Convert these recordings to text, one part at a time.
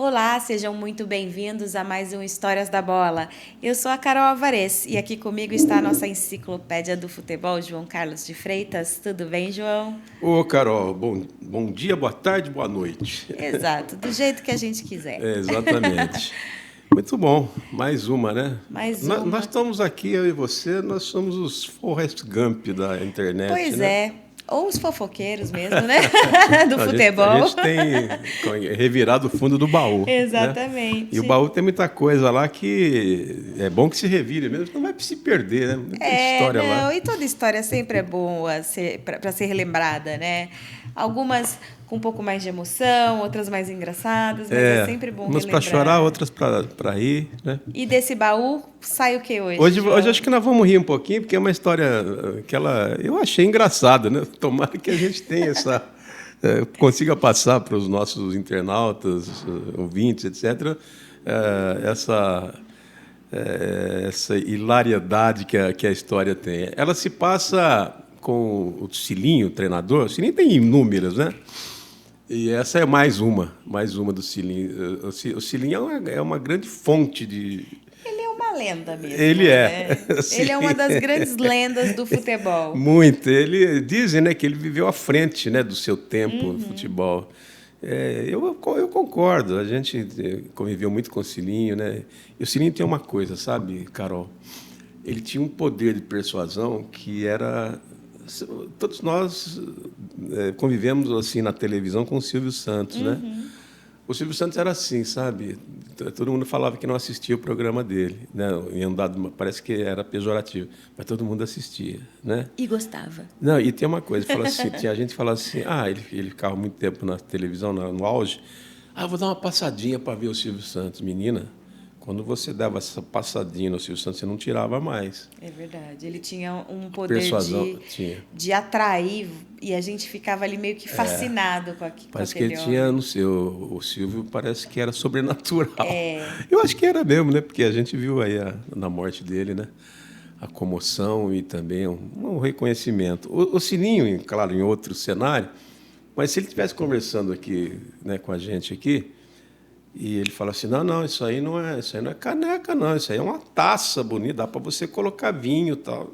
Olá, sejam muito bem-vindos a mais um Histórias da Bola. Eu sou a Carol Alvarez e aqui comigo está a nossa enciclopédia do futebol, João Carlos de Freitas. Tudo bem, João? Ô, Carol, bom dia, boa tarde, boa noite. Exato, do jeito que a gente quiser. Exatamente. Muito bom, mais uma, né? Mais Nós uma. estamos aqui, eu e você, nós somos os Forrest Gump da internet, Pois né? é, ou os fofoqueiros mesmo, né? Do A gente, a futebol. gente tem revirado o fundo do baú, né? E o Exatamente. baú tem muita coisa lá que é bom que se revire mesmo, não vai se perder, né? Muita É, história lá. não, e toda história sempre é boa para ser relembrada, né? Algumas com um pouco mais de emoção, outras mais engraçadas, mas é sempre bom Umas para chorar, relembrar. outras para rir, né? E desse baú sai o que hoje, Hoje João? acho que nós vamos rir um pouquinho, porque é uma história que eu achei engraçada, né? Tomara que a gente tenha consiga passar para os nossos internautas, ouvintes, etc., essa hilariedade que a história tem. Ela se passa com o Cilinho, o treinador. O Cilinho tem inúmeras, né? E essa é mais uma do Cilinho. O Cilinho é uma grande fonte de. Ele é uma lenda mesmo, Ele é. né? Ele é uma Cilinho das grandes lendas do futebol. muito. Ele dizem, né, que ele viveu à frente, né, do seu tempo no futebol. Eu concordo. A gente conviveu muito com o Cilinho, né? E o Cilinho tem uma coisa, sabe, Carol? Ele tinha um poder de persuasão que era. Todos nós convivemos assim na televisão com o Silvio Santos, né? O Silvio Santos era assim, sabe? Todo mundo falava que não assistia o programa dele, né? Parece que era pejorativo, mas todo mundo assistia, né? E gostava. Não, e tem uma coisa, fala assim, tinha gente que falava assim, ele ficava muito tempo na televisão, no auge. Eu vou dar uma passadinha para ver o Silvio Santos. Menina, quando você dava essa passadinha no Silvio Santos, você não tirava mais. É verdade. Ele tinha um poder Persuasão tinha. de atrair e a gente ficava ali meio que fascinado com Parece que aquele ele tinha, homem. não sei, o Silvio parece que era sobrenatural. Eu acho que era mesmo, né? Porque a gente viu aí na morte dele, né? A comoção e também um reconhecimento. O Sininho, claro, em outro cenário, mas se ele estivesse conversando aqui, né, com a gente aqui, e ele fala assim, não, isso aí não é caneca, não, isso aí é uma taça bonita, dá para você colocar vinho e tal.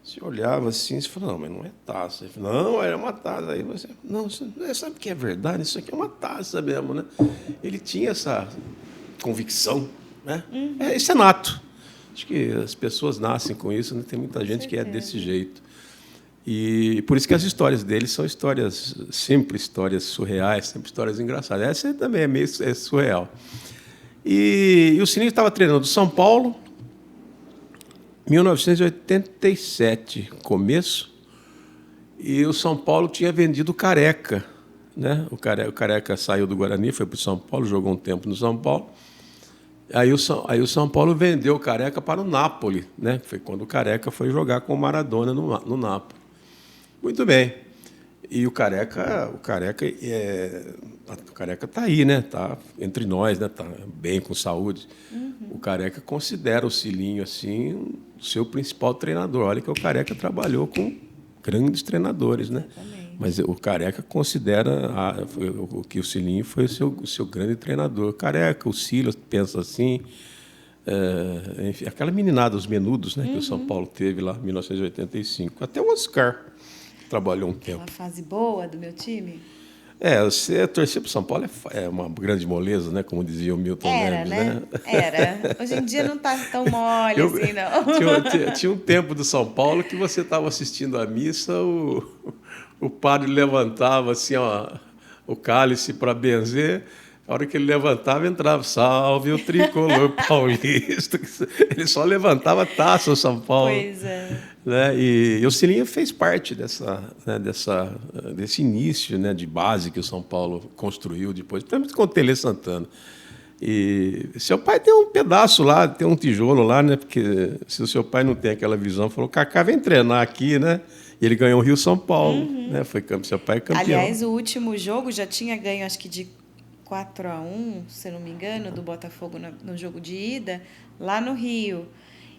Você olhava assim, você falou, não, mas não é taça. Ele falou, não, é uma taça. Aí você, não, sabe o que é verdade? Isso aqui é uma taça mesmo, né? Ele tinha essa convicção, né? Isso é nato. Acho que as pessoas nascem com isso, né? Tem muita gente que é desse jeito. E por isso que as histórias dele são sempre histórias surreais, sempre histórias engraçadas. Essa também é surreal. E o Sininho estava treinando São Paulo, 1987, começo, e o São Paulo tinha vendido o Careca, né? O Careca saiu do Guarani, foi para o São Paulo, jogou um tempo no São Paulo. Aí o São Paulo vendeu o Careca para o Napoli, né? Foi quando o Careca foi jogar com o Maradona no Napoli. Muito bem. E o Careca está aí, né? Está entre nós, né? Está bem, com saúde. O Careca considera o Cilinho assim o seu principal treinador. Olha que o Careca trabalhou com grandes treinadores, né? Exatamente. Mas o Careca considera que o Cilinho foi o seu grande treinador. O Careca, o Silas pensa assim. Enfim, aquela meninada, os menudos, né, que o São Paulo teve lá em 1985. Até o Oscar trabalhou um tempo. Aquela fase boa do meu time. Você torcer para o São Paulo é uma grande moleza, né? Como dizia o Milton Era, Neves, né? né? Era. Hoje em dia não tá tão mole Eu, assim, não. tinha um tempo do São Paulo que você estava assistindo a missa, o padre levantava assim, ó, o cálice para benzer. A hora que ele levantava, entrava, salve o tricolor paulista. Ele só levantava a taça, o São Paulo. Pois é. Né? E o Cilinho fez parte desse início, né, de base que o São Paulo construiu depois, principalmente com o Tele Santana. E seu pai tem um pedaço lá, tem um tijolo lá, né? Porque se o seu pai não tem aquela visão, falou, Kaká, vem treinar aqui, né? E ele ganhou o Rio São Paulo, né? Foi seu pai é campeão. Aliás, o último jogo já tinha ganho, acho que de 4-1, se não me engano, do Botafogo no jogo de ida, lá no Rio.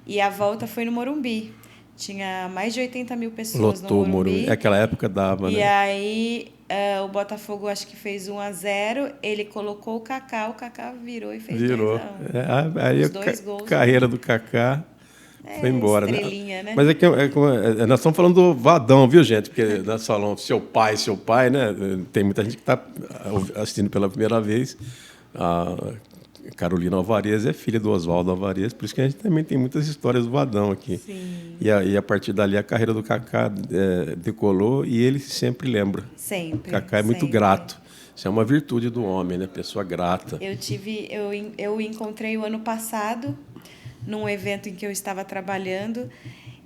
E a volta foi no Morumbi. tinha mais de 80 mil pessoas Lotou no Morumbi. Naquela época dava, né? E aí o Botafogo acho que fez 1-0, ele colocou o Kaká virou e fez 2-1. Aí Os a 2 gols. carreira do Kaká foi embora, estrelinha, né? Mas é que nós estamos falando do Vadão, viu, gente? Porque nós falamos seu pai, né? Tem muita gente que está assistindo pela primeira vez. A Carolina Alvarez é filha do Oswaldo Alvarez, por isso que a gente também tem muitas histórias do Vadão aqui. Sim. E a partir dali a carreira do Kaká decolou e ele sempre lembra. Sempre. Kaká é muito grato. Isso é uma virtude do homem, né? Pessoa grata. Eu encontrei o ano passado num evento em que eu estava trabalhando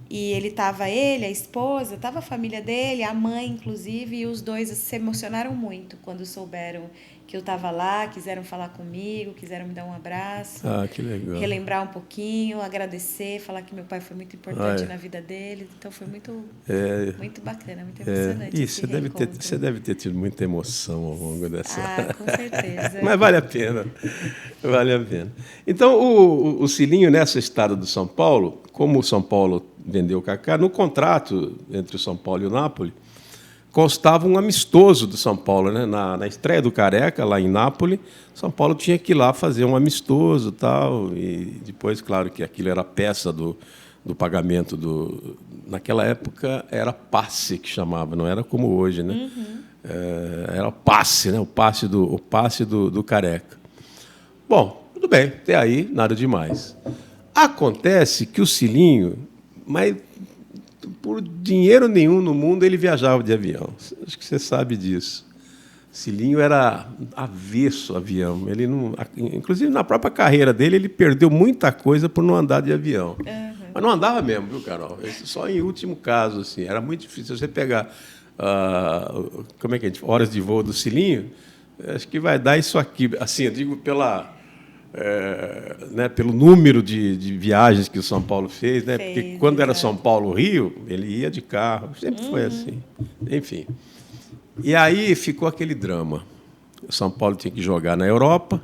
e ele, a esposa, estava a família dele, a mãe inclusive, e os dois se emocionaram muito quando souberam que eu estava lá, quiseram falar comigo, quiseram me dar um abraço. Ah, que legal. Relembrar um pouquinho, agradecer, falar que meu pai foi muito importante na vida dele. Então foi muito bacana, muito emocionante. Isso, você deve ter tido muita emoção ao longo dessa. Ah, com certeza. Mas vale a pena. Vale a pena. Então, o Cilinho, nessa estada do São Paulo, como o São Paulo vendeu o Kaká, no contrato entre o São Paulo e o Napoli, constava um amistoso do São Paulo, né? Na estreia do Careca, lá em Nápoles, São Paulo tinha que ir lá fazer um amistoso tal, e depois, claro, que aquilo era peça do pagamento do... Naquela época era passe que chamava, não era como hoje, né? Uhum. Era passe, né? O passe do Careca. Bom, tudo bem, até aí nada demais. Acontece que o Cilinho, mas por dinheiro nenhum no mundo ele viajava de avião. Acho que você sabe disso. Cilinho era avesso ao avião. Ele não, inclusive, na própria carreira dele, ele perdeu muita coisa por não andar de avião. Uhum. Mas não andava mesmo, viu, Carol? Só em último caso, assim. Era muito difícil. Você pegar como é que horas de voo do Cilinho, acho que vai dar isso aqui. Assim, eu digo pelo número de viagens que o São Paulo fez, né? Porque quando era São Paulo-Rio, ele ia de carro, sempre foi assim. Enfim. E aí ficou aquele drama. O São Paulo tinha que jogar na Europa,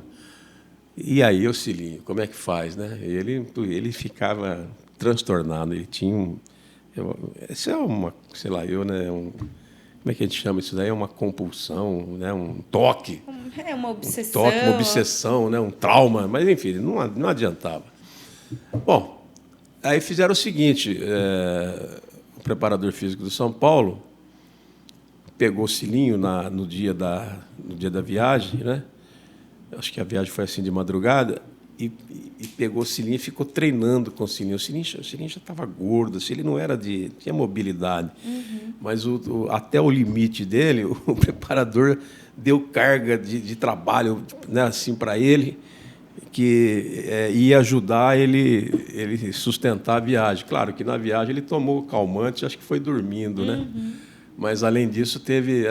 e aí o Cilinho, como é que faz, né? Ele ficava transtornado, ele tinha isso é uma, sei lá, né? Como é que a gente chama isso daí? É uma compulsão, né? Um toque. É uma obsessão. Um toque, uma obsessão, né? Um trauma. Mas, enfim, não adiantava. Bom, aí fizeram o seguinte. O preparador físico do São Paulo pegou o Cilinho no dia da viagem, né? Acho que a viagem foi assim de madrugada, e pegou o Cilinho e ficou treinando com o Cilinho. O Cilinho já estava gordo, ele não era tinha mobilidade. Uhum. Mas até o limite dele, o preparador deu carga de trabalho, né, assim, para ele, que ia ajudar ele sustentar a viagem. Claro que na viagem ele tomou calmante, acho que foi dormindo, né? Mas, além disso, teve...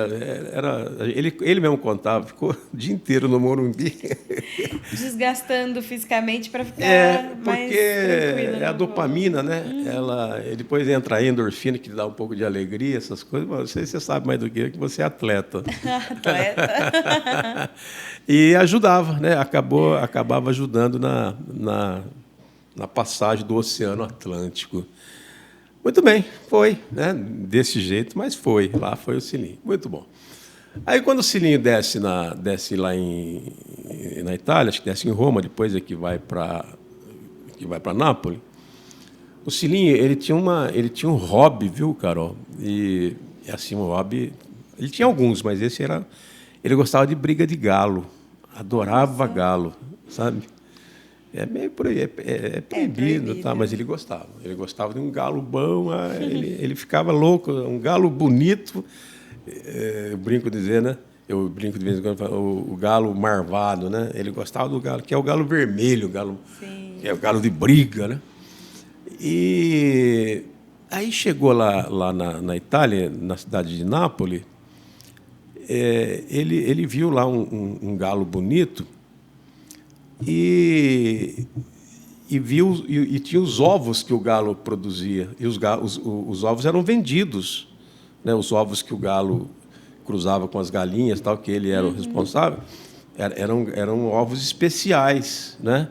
Ele mesmo contava, ficou o dia inteiro no Morumbi. Desgastando fisicamente para ficar mais tranquilo. É a dopamina, né? Depois entra a endorfina, que dá um pouco de alegria, essas coisas. Mas você sabe mais do que você é atleta. Atleta. E ajudava, né? Acabava ajudando na passagem do Oceano Atlântico. Muito bem, foi, né? Desse jeito, mas foi. Lá foi o Cilinho. Muito bom. Aí, quando o Cilinho desce lá na Itália, acho que desce em Roma, depois é que vai para Nápoles, o Cilinho ele tinha um hobby, viu, Carol? E assim, um hobby... Ele tinha alguns, mas esse era... Ele gostava de briga de galo. Adorava galo, sabe? É meio por aí, é proibido, tá? Mas ele gostava. Ele gostava de um galo bom, ele ficava louco, um galo bonito. Eu brinco dizer, né? Eu brinco de vez em quando, o galo marvado, né? Ele gostava do galo, que é o galo vermelho, que é o galo de briga, né? E aí chegou lá na Itália, na cidade de Nápoles, ele viu lá um galo bonito. E viu e tinha os ovos que o galo produzia, e os ovos eram vendidos, né? Os ovos que o galo cruzava com as galinhas, tal, que ele era o responsável, eram ovos especiais, né?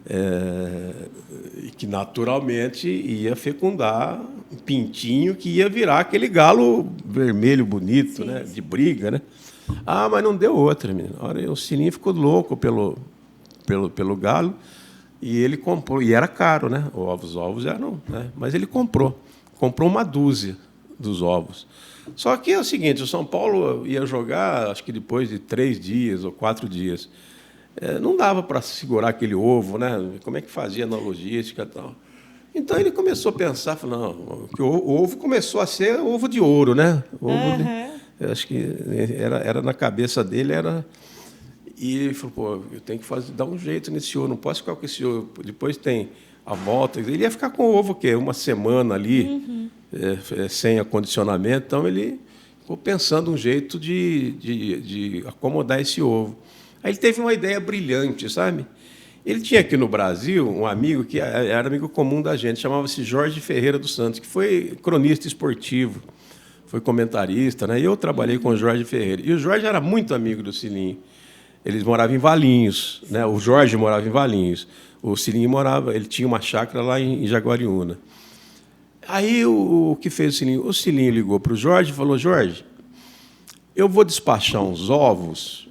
e que naturalmente ia fecundar um pintinho que ia virar aquele galo vermelho bonito, né? De briga, né? Ah, mas não deu outra, menino. O Sininho ficou louco pelo galo e ele comprou, e era caro, né? Os ovos eram, né? Mas ele comprou uma dúzia dos ovos. Só que é o seguinte, o São Paulo ia jogar, acho que depois de 3 dias ou 4 dias. Não dava para segurar aquele ovo, né? Como é que fazia na logística e tal. Então ele começou a pensar, falou, não, que o ovo começou a ser ovo de ouro, né? Acho que era na cabeça dele, era. E ele falou, pô, eu tenho que dar um jeito nesse ovo, não posso ficar com esse ovo. Depois tem a volta. Ele ia ficar com o ovo o quê? Uma semana ali, sem acondicionamento. Então ele ficou pensando um jeito de acomodar esse ovo. Aí ele teve uma ideia brilhante, sabe? Ele tinha aqui no Brasil um amigo que era amigo comum da gente, chamava-se Jorge Ferreira dos Santos, que foi cronista esportivo, foi comentarista, né? E eu trabalhei com o Jorge Ferreira. E o Jorge era muito amigo do Silinho. Eles moravam em Valinhos, né? O Jorge morava em Valinhos. O Silinho ele tinha uma chácara lá em Jaguariúna. Aí o que fez o Silinho? O Silinho ligou para o Jorge e falou, Jorge, eu vou despachar uns ovos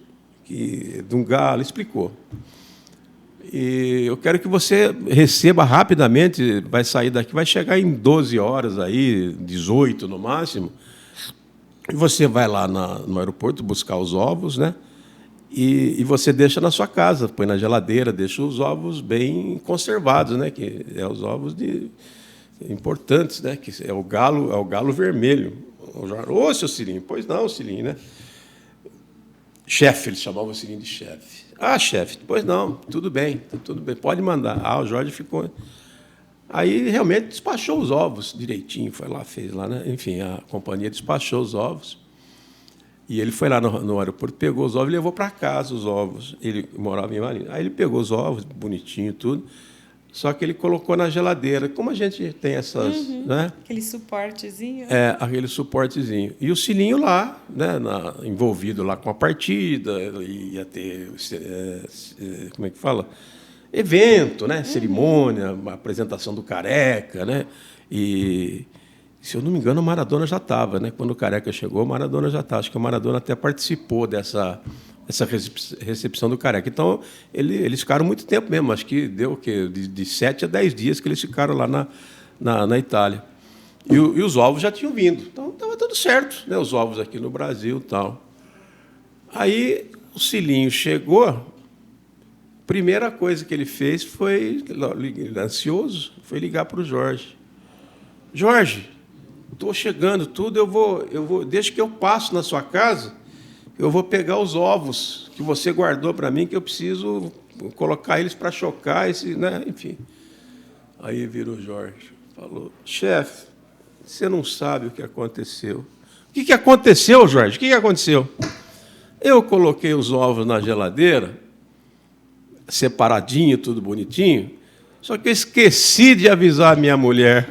de um galo, explicou. E eu quero que você receba rapidamente, vai sair daqui, vai chegar em 12 horas, aí, 18 no máximo, e você vai lá no aeroporto buscar os ovos, né? E você deixa na sua casa, põe na geladeira, deixa os ovos bem conservados, né? Que é os ovos importantes, né? Que é o galo vermelho. Ô, seu Silinho, pois não, Silinho, né? Chefe, eles chamavam o Silinho de chefe. Ah, chefe, pois não, tudo bem, pode mandar. Ah, o Jorge ficou. Aí realmente despachou os ovos direitinho, foi lá, fez lá, né? Enfim, a companhia despachou os ovos. E ele foi lá no aeroporto, pegou os ovos e levou para casa os ovos. Ele morava em Valinhos. Aí ele pegou os ovos, bonitinho, tudo. Só que ele colocou na geladeira. Como a gente tem essas... né? Aquele suportezinho. Aquele suportezinho. E o Silinho lá, né, envolvido lá com a partida, ia ter... como é que fala? Evento, né? Cerimônia, apresentação do Careca, né? E, se eu não me engano, o Maradona já estava, né? Quando o Careca chegou, o Maradona já estava. Acho que o Maradona até participou dessa recepção do Careca. Então, eles ficaram muito tempo mesmo. Acho que deu o quê? De 7 a 10 dias que eles ficaram lá na Itália. E os ovos já tinham vindo. Então, estava tudo certo, né? Os ovos aqui no Brasil e tal. Aí, o Silinho chegou, primeira coisa que ele fez foi, ansioso, foi ligar para o Jorge. Jorge, estou chegando, tudo, eu vou, deixa que eu passo na sua casa, eu vou pegar os ovos que você guardou para mim, que eu preciso colocar eles para chocar, né? Enfim. Aí virou o Jorge, falou, chefe, você não sabe o que aconteceu. O que aconteceu, Jorge? O que aconteceu? Eu coloquei os ovos na geladeira, separadinho, tudo bonitinho, só que eu esqueci de avisar a minha mulher.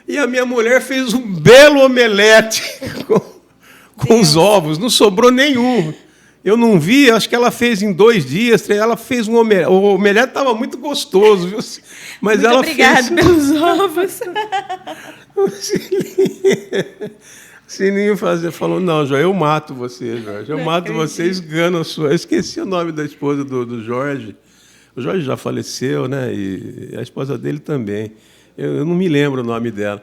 E a minha mulher fez um belo omelete com os ovos, não sobrou nenhum. Eu não vi, acho que ela fez em 2 dias, ela fez um omelete. O omelete estava muito gostoso, viu? Mas muito ela obrigada pelos ovos. O Sininho falou, não, Jorge, eu mato você, Jorge. Eu mato você, esgano a sua... Eu esqueci o nome da esposa do Jorge. O Jorge já faleceu, né? E a esposa dele também. Eu não me lembro o nome dela.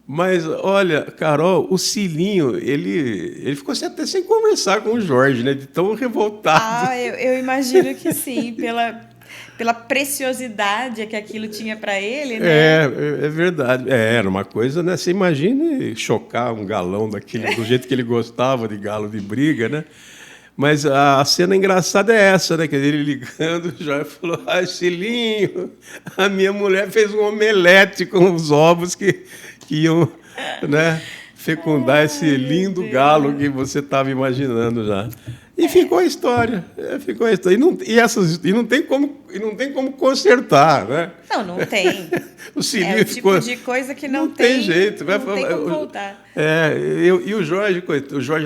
Mas, olha, Carol, o Silinho, ele ficou até sem conversar com o Jorge, né? De tão revoltado. Eu imagino que sim, pela preciosidade que aquilo tinha para ele, né? É verdade. Era uma coisa, né? Você imagine chocar um galão daquele, do jeito que ele gostava de galo de briga, né? Mas a cena engraçada é essa, né? Que ele ligando, o Jorge falou, Silinho, a minha mulher fez um omelete com os ovos que iam, né, fecundar esse lindo galo que você estava imaginando já. E ficou a história. Ficou a história. E não tem como consertar, né? Não tem. O Cilinho é o tipo de coisa que não tem jeito. Não tem como voltar. E o Jorge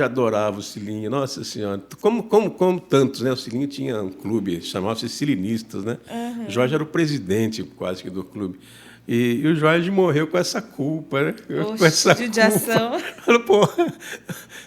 adorava o Cilinho. Nossa Senhora. Como tantos, né? O Cilinho tinha um clube, chamava-se Cilinistas, né? Uhum. O Jorge era o presidente quase que do clube. E o Jorge morreu com essa culpa, né? Oxe, com essa judiação. Pô,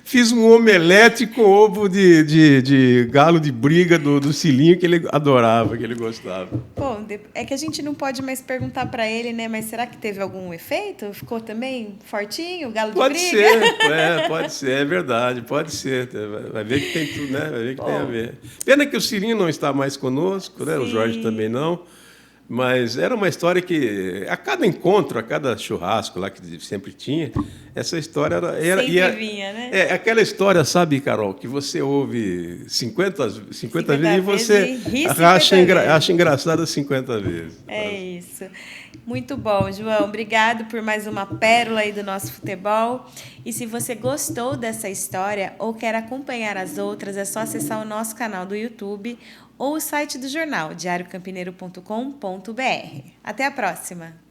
fiz um omelete com ovo de galo de briga do Cilinho que ele adorava, que ele gostava. Bom, é que a gente não pode mais perguntar para ele, né? Mas será que teve algum efeito? Ficou também fortinho, o galo de briga? Pode ser, é verdade, pode ser. Vai ver que tem tudo, né? Vai ver que tem a ver. Pena que o Cilinho não está mais conosco, né? O Jorge também não. Mas era uma história que, a cada encontro, a cada churrasco lá que sempre tinha, essa história era sempre vinha, né? É aquela história, sabe, Carol, que você ouve 50 vezes e você acha engraçado 50 vezes. É isso. Muito bom, João. Obrigado por mais uma pérola aí do nosso futebol. E se você gostou dessa história ou quer acompanhar as outras, é só acessar o nosso canal do YouTube ou o site do jornal, diariocampineiro.com.br. Até a próxima!